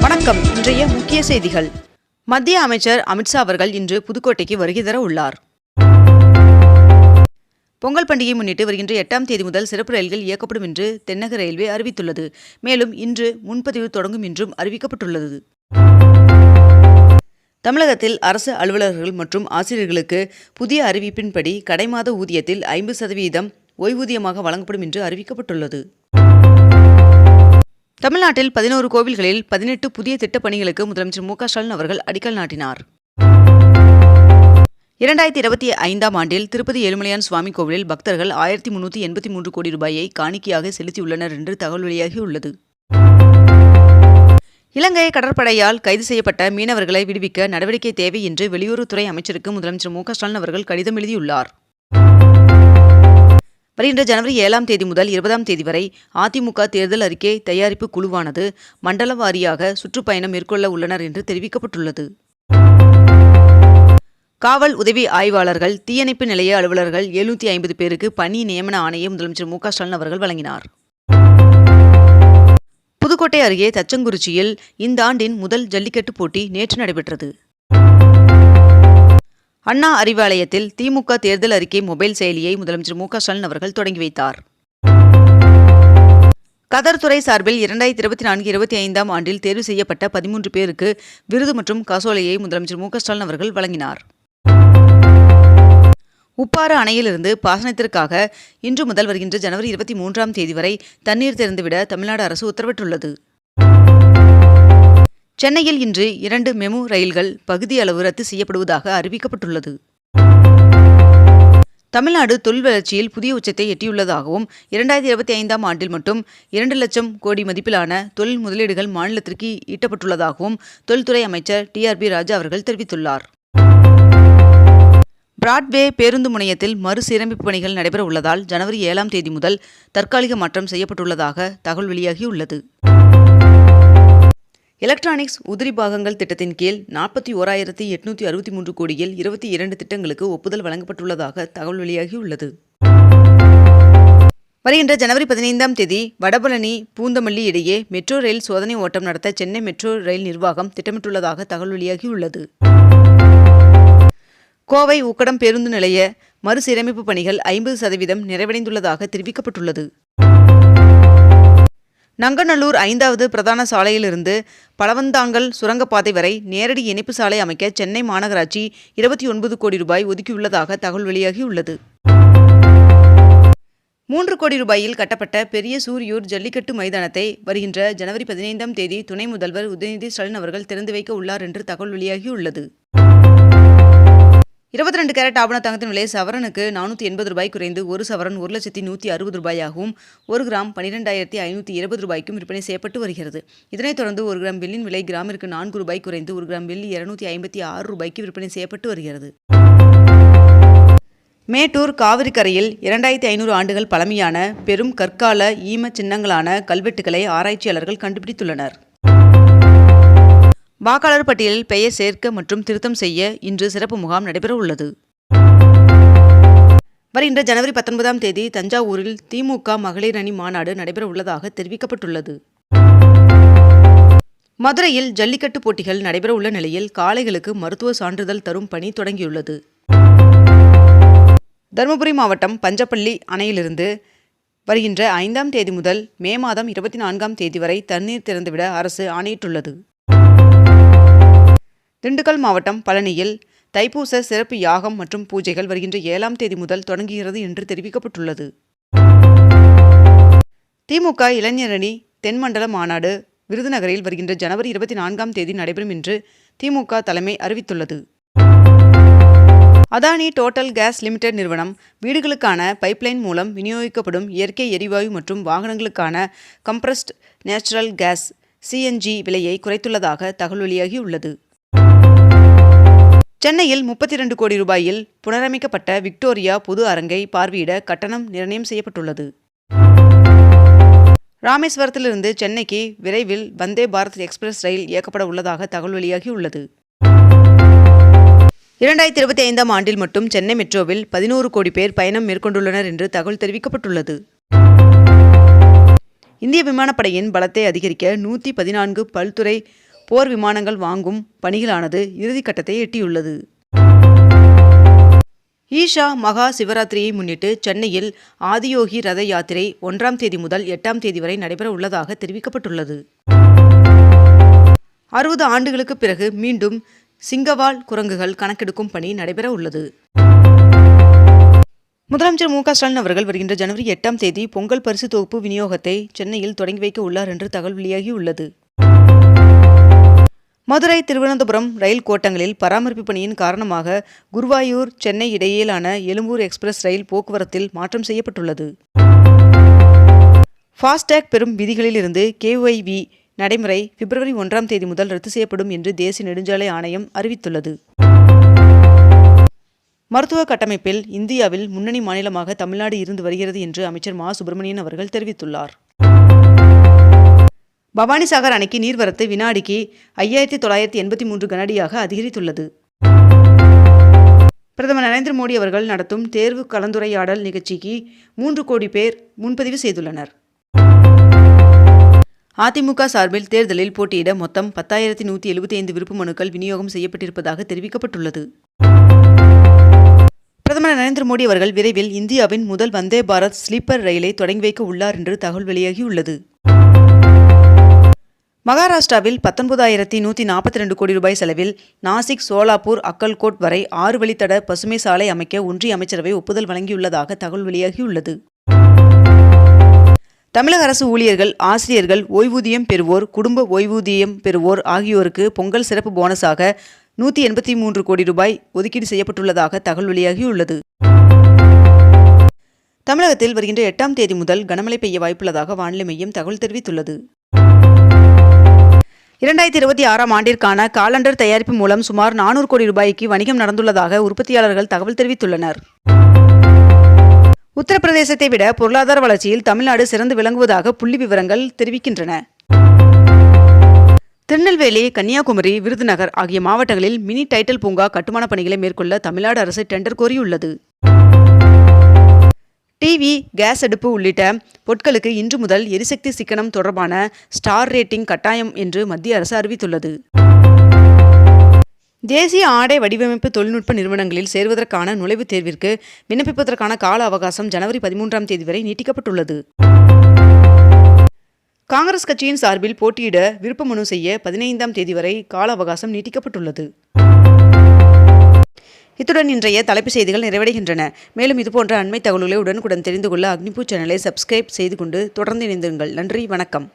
வணக்கம். இன்றைய முக்கிய செய்திகள். மத்திய அமைச்சர் அமித்ஷா அவர்கள் இன்று புதுக்கோட்டைக்கு வருகை தர உள்ளார். பொங்கல் பண்டிகையை முன்னிட்டு வருகின்ற 8ஆம் தேதி முதல் சிறப்பு ரயில்கள் இயக்கப்படும் என்று தென்னக ரயில்வே அறிவித்துள்ளது. மேலும் இன்று முன்பதிவு தொடங்கும் என்றும் அறிவிக்கப்பட்டுள்ளது. தமிழகத்தில் அரசு அலுவலர்கள் மற்றும் ஆசிரியர்களுக்கு புதிய அறிவிப்பின்படி கடைமாத ஊதியத்தில் 50% ஓய்வூதியமாக வழங்கப்படும் என்று அறிவிக்கப்பட்டுள்ளது. தமிழ்நாட்டில் 11 கோவில்களில் 18 புதிய திட்டப் பணிகளுக்கு முதலமைச்சர் மு.க. ஸ்டாலின் அவர்கள் அடிக்கல் நாட்டினார். 2025ஆம் ஆண்டில் திருப்பதி ஏழுமலையான் சுவாமி கோவிலில் பக்தர்கள் 1383 கோடி ரூபாயை காணிக்கையாக செலுத்தியுள்ளனர் என்று தகவல் வெளியாகியுள்ளது. இலங்கை கடற்படையால் கைது செய்யப்பட்ட மீனவர்களை விடுவிக்க நடவடிக்கை தேவை என்று வெளியுறவுத்துறை அமைச்சருக்கு முதலமைச்சர் மு.க. ஸ்டாலின் அவர்கள் கடிதம் எழுதியுள்ளார். வருகின்ற ஜனவரி 7ஆம் தேதி முதல் 20ஆம் தேதி வரை அதிமுக தேர்தல் அறிக்கை தயாரிப்பு குழுவானது மண்டல வாரியாக சுற்றுப்பயணம் மேற்கொள்ள உள்ளனர் என்று தெரிவிக்கப்பட்டுள்ளது. காவல் உதவி ஆய்வாளர்கள், தீயணைப்பு நிலைய அலுவலர்கள் 750 பேருக்கு பணி நியமன ஆணையை முதலமைச்சர் மு.க. ஸ்டாலின் அவர்கள் வழங்கினார். புதுக்கோட்டை அருகே தச்சங்குறிச்சியில் இந்த ஆண்டின் முதல் ஜல்லிக்கட்டு போட்டி நேற்று நடைபெற்றது. அண்ணா அறிவாலயத்தில் திமுக தேர்தல் அறிக்கை மொபைல் செயலியை முதலமைச்சர் மு.க. ஸ்டாலின் அவர்கள் தொடங்கி வைத்தார். கதர் துறை சார்பில் 2024-25ஆம் ஆண்டில் தேர்வு செய்யப்பட்ட 13 பேருக்கு விருது மற்றும் காசோலையை முதலமைச்சர் மு.க. ஸ்டாலின் அவர்கள் வழங்கினார். உப்பாறு அணையிலிருந்து பாசனத்திற்காக இன்று முதல் வருகின்ற ஜனவரி 23ஆம் தேதி வரை தண்ணீர் திறந்துவிட தமிழ்நாடு அரசு உத்தரவிட்டுள்ளது. சென்னையில் இன்று 2 மெமு ரயில்கள் பகுதி அளவு ரத்து செய்யப்படுவதாக அறிவிக்கப்பட்டுள்ளது. தமிழ்நாடு தொழில் வளர்ச்சியில் புதிய உச்சத்தை எட்டியுள்ளதாகவும் 2025ஆம் ஆண்டில் மட்டும் 2 லட்சம் கோடி மதிப்பிலான தொழில் முதலீடுகள் மாநிலத்திற்கு ஈட்டப்பட்டுள்ளதாகவும் தொழில்துறை அமைச்சர் டி.ஆர்.பி. ராஜா அவர்கள் தெரிவித்துள்ளார். பிராட்வே பேருந்து முனையத்தில் மறுசீரமைப்பு பணிகள் நடைபெற உள்ளதால் ஜனவரி 7ஆம் தேதி முதல் தற்காலிக மாற்றம் செய்யப்பட்டுள்ளதாக தகவல் வெளியாகியுள்ளது. எலக்ட்ரானிக்ஸ் உதிரி பாகங்கள் திட்டத்தின் கீழ் 41,863 கோடியில் 22 திட்டங்களுக்கு ஒப்புதல் வழங்கப்பட்டுள்ளதாக தகவல் வெளியாகியுள்ளது. வருகின்ற ஜனவரி 15ஆம் தேதி வடபழனி பூந்தமல்லி இடையே மெட்ரோ ரயில் சோதனை ஓட்டம் நடத்த சென்னை மெட்ரோ ரயில் நிர்வாகம் திட்டமிட்டுள்ளதாக தகவல் வெளியாகியுள்ளது. கோவை உக்கடம் பேருந்து நிலைய மறுசீரமைப்பு பணிகள் 50% நிறைவடைந்துள்ளதாக தெரிவிக்கப்பட்டுள்ளது. நங்கநல்லூர் 5வது பிரதான சாலையிலிருந்து பழவந்தாங்கல் சுரங்கப்பாதை வரை நேரடி இணைப்பு சாலை அமைக்க சென்னை மாநகராட்சி 29 கோடி ரூபாய் ஒதுக்கியுள்ளதாக தகவல் வெளியாகியுள்ளது. 3 கோடி ரூபாயில் கட்டப்பட்ட பெரிய சூரியூர் ஜல்லிக்கட்டு மைதானத்தை வருகின்ற ஜனவரி 15ஆம் தேதி துணை முதல்வர் உதயநிதி ஸ்டாலின் அவர்கள் திறந்து வைக்க உள்ளார் என்று தகவல் வெளியாகியுள்ளது. 22 கேரட் ஆபண தங்கத்தின் விலை சவரனுக்கு 480 ரூபாய் குறைந்து 1 சவரன் 1,160 ரூபாயாகவும் 1 கிராம் 12,520 ரூபாய்க்கும் விற்பனை செய்யப்பட்டு வருகிறது. இதனைத் தொடர்ந்து 1 கிராம் வெள்ளியின் விலை கிராமிற்கு 4 ரூபாய் குறைந்து 1 கிராம் வெள்ளி 256 ரூபாய்க்கு விற்பனை செய்யப்பட்டு வருகிறது. மேட்டூர் காவிரி கரையில் 2500 ஆண்டுகள் பழமையான பெரும் கற்கால ஈம சின்னங்களான கல்வெட்டுகளை ஆராய்ச்சியாளர்கள் கண்டுபிடித்துள்ளனர். வாக்காளர் பட்டியலில் பெயர் சேர்க்க மற்றும் திருத்தம் செய்ய இன்று சிறப்பு முகாம் நடைபெற உள்ளது. வருகின்ற ஜனவரி 19ஆம் தேதி தஞ்சாவூரில் திமுக மகளிர் அணி மாநாடு நடைபெற உள்ளதாக தெரிவிக்கப்பட்டுள்ளது. மதுரையில் ஜல்லிக்கட்டு போட்டிகள் நடைபெற உள்ள நிலையில் காளைகளுக்கு மருத்துவ சான்றிதழ் தரும் பணி தொடங்கியுள்ளது. தருமபுரி மாவட்டம் பஞ்சப்பள்ளி அணையிலிருந்து வருகின்ற 5ஆம் தேதி முதல் மே மாதம் 24ஆம் தேதி வரை தண்ணீர் திறந்துவிட அரசு ஆணையிட்டுள்ளது. திண்டுக்கல் மாவட்டம் பழனியில் தைப்பூச சிறப்பு யாகம் மற்றும் பூஜைகள் வருகின்ற 7ஆம் தேதி முதல் தொடங்குகிறது என்று தெரிவிக்கப்பட்டுள்ளது. திமுக இளைஞரணி தென்மண்டல மாநாடு விருதுநகரில் வருகின்ற ஜனவரி 24ஆம் தேதி நடைபெறும் என்று திமுக தலைமை அறிவித்துள்ளது. அதானி டோட்டல் கேஸ் லிமிடெட் நிறுவனம் வீடுகளுக்கான பைப்லைன் மூலம் விநியோகிக்கப்படும் இயற்கை எரிவாயு மற்றும் வாகனங்களுக்கான கம்ப்ரஸ்ட் நேச்சுரல் கேஸ் CNG விலையை குறைத்துள்ளதாக தகவல் வெளியாகியுள்ளது. சென்னையில் 32 கோடி ரூபாயில் புனரமைக்கப்பட்ட விக்டோரியா பொது அரங்கை பார்வையிட கட்டணம் நிர்ணயம் செய்யப்பட்டுள்ளது. ராமேஸ்வரத்திலிருந்து சென்னைக்கு விரைவில் வந்தே பாரத் எக்ஸ்பிரஸ் ரயில் இயக்கப்பட உள்ளதாக தகவல் வெளியாகியுள்ளது. 2025ஆம் ஆண்டில் மட்டும் சென்னை மெட்ரோவில் 11 கோடி பேர் பயணம் மேற்கொண்டுள்ளனர் என்று தகவல் தெரிவிக்கப்பட்டுள்ளது. இந்திய விமானப்படையின் பலத்தை அதிகரிக்க 114 பல்துறை போர் விமானங்கள் வாங்கும் பணிகளானது இறுதிக்கட்டத்தை எட்டியுள்ளது. ஈஷா மகா சிவராத்திரியை முன்னிட்டு சென்னையில் ஆதியோகி ரத யாத்திரை 1ஆம் தேதி முதல் 8ஆம் தேதி வரை நடைபெற உள்ளதாக தெரிவிக்கப்பட்டுள்ளது. 60 ஆண்டுகளுக்கு பிறகு மீண்டும் சிங்கவால் குரங்குகள் கணக்கெடுக்கும் பணி நடைபெற உள்ளது. முதலமைச்சர் மு க ஸ்டாலின் அவர்கள் வருகின்ற ஜனவரி 8ஆம் தேதி பொங்கல் பரிசு தொகுப்பு விநியோகத்தை சென்னையில் தொடங்கி வைக்க உள்ளார் என்று தகவல் வெளியாகியுள்ளது. மதுரை திருவனந்தபுரம் ரயில் கோட்டங்களில் பராமரிப்பு பணியின் காரணமாக குருவாயூர் சென்னை இடையிலான எழும்பூர் எக்ஸ்பிரஸ் ரயில் போக்குவரத்தில் மாற்றம் செய்யப்பட்டுள்ளது. ஃபாஸ்டேக் பெறும் விதிகளிலிருந்து KYV நடைமுறை பிப்ரவரி 1ஆம் தேதி முதல் ரத்து செய்யப்படும் என்று தேசிய நெடுஞ்சாலை ஆணையம் அறிவித்துள்ளது. மருத்துவ கட்டமைப்பில் இந்தியாவில் முன்னணி மாநிலமாக தமிழ்நாடு இருந்து வருகிறது என்று அமைச்சர் மா சுப்பிரமணியன் அவர்கள் தெரிவித்துள்ளார். பவானிசாகர் அணைக்கு நீர்வரத்து வினாடிக்கு 5983 கனஅடியாக அதிகரித்துள்ளது. பிரதமர் நரேந்திர மோடி அவர்கள் நடத்தும் தேர்வு கலந்துரையாடல் நிகழ்ச்சிக்கு 3 கோடி பேர் முன்பதிவு செய்துள்ளனர். அதிமுக சார்பில் தேர்தலில் போட்டியிட மொத்தம் 10,175 விருப்பு மனுக்கள் விநியோகம் செய்யப்பட்டிருப்பதாக தெரிவிக்கப்பட்டுள்ளது. பிரதமர் நரேந்திர மோடி அவர்கள் விரைவில் இந்தியாவின் முதல் வந்தே பாரத் ஸ்லீப்பர் ரயிலை தொடங்கி வைக்க உள்ளார் என்று தகவல் வெளியாகியுள்ளது. மகாராஷ்டிராவில் 19,142 கோடி ரூபாய் செலவில் நாசிக் சோலாப்பூர் அக்கல்கோட் வரை 6 வழித்தட பசுமை சாலை அமைக்க ஒன்றிய அமைச்சரவை ஒப்புதல் வழங்கியுள்ளதாக தகவல் வெளியாகியுள்ளது. தமிழக அரசு ஊழியர்கள், ஆசிரியர்கள், ஓய்வூதியம் பெறுவோர், குடும்ப ஓய்வூதியம் பெறுவோர் ஆகியோருக்கு பொங்கல் சிறப்பு போனஸாக 183 கோடி ரூபாய் ஒதுக்கீடு செய்யப்பட்டுள்ளதாக தகவல் வெளியாகியுள்ளது. தமிழகத்தில் வருகின்ற 8ஆம் தேதி முதல் கனமழை பெய்ய வாய்ப்புள்ளதாக வானிலை மையம் தகவல் தெரிவித்துள்ளது. 2026ஆம் ஆண்டிற்கான காலண்டர் தயாரிப்பு மூலம் சுமார் 400 கோடி ரூபாய்க்கு வணிகம் நடந்துள்ளதாக உற்பத்தியாளர்கள் தகவல் தெரிவித்துள்ளனர். உத்தரப்பிரதேசத்தை விட பொருளாதார வளர்ச்சியில் தமிழ்நாடு சிறந்து விளங்குவதாக புள்ளி விவரங்கள் தெரிவிக்கின்றன. திருநெல்வேலி, கன்னியாகுமரி, விருதுநகர் ஆகிய மாவட்டங்களில் மினி டைட்டில் பூங்கா கட்டுமான பணிகளை மேற்கொள்ள தமிழ்நாடு அரசு டெண்டர் கோரியுள்ளது. டிவி, கேஸ் அடுப்பு உள்ளிட்ட பொருட்களுக்கு இன்று முதல் எரிசக்தி சிக்கனம் தொடர்பான ஸ்டார் ரேட்டிங் கட்டாயம் என்று மத்திய அரசு அறிவித்துள்ளது. தேசிய ஆடை வடிவமைப்பு தொழில்நுட்ப நிறுவனங்களில் சேர்வதற்கான நுழைவுத் தேர்விற்கு விண்ணப்பிப்பதற்கான கால அவகாசம் ஜனவரி 13ஆம் தேதி வரை நீட்டிக்கப்பட்டுள்ளது. காங்கிரஸ் கட்சியின் சார்பில் போட்டியிட விருப்ப மனு செய்ய 15ஆம் தேதி வரை கால அவகாசம் நீட்டிக்கப்பட்டுள்ளது. இத்துடன் இன்றைய தலைப்புச் செய்திகள் நிறைவடைகின்றன. மேலும் இதுபோன்ற அண்மை தகவல்களை உடனுக்குடன் தெரிந்து கொள்ள அக்னிபூ சேனலை சப்ஸ்கிரைப் செய்து கொண்டு தொடர்ந்து இணைந்திருங்கள். நன்றி, வணக்கம்.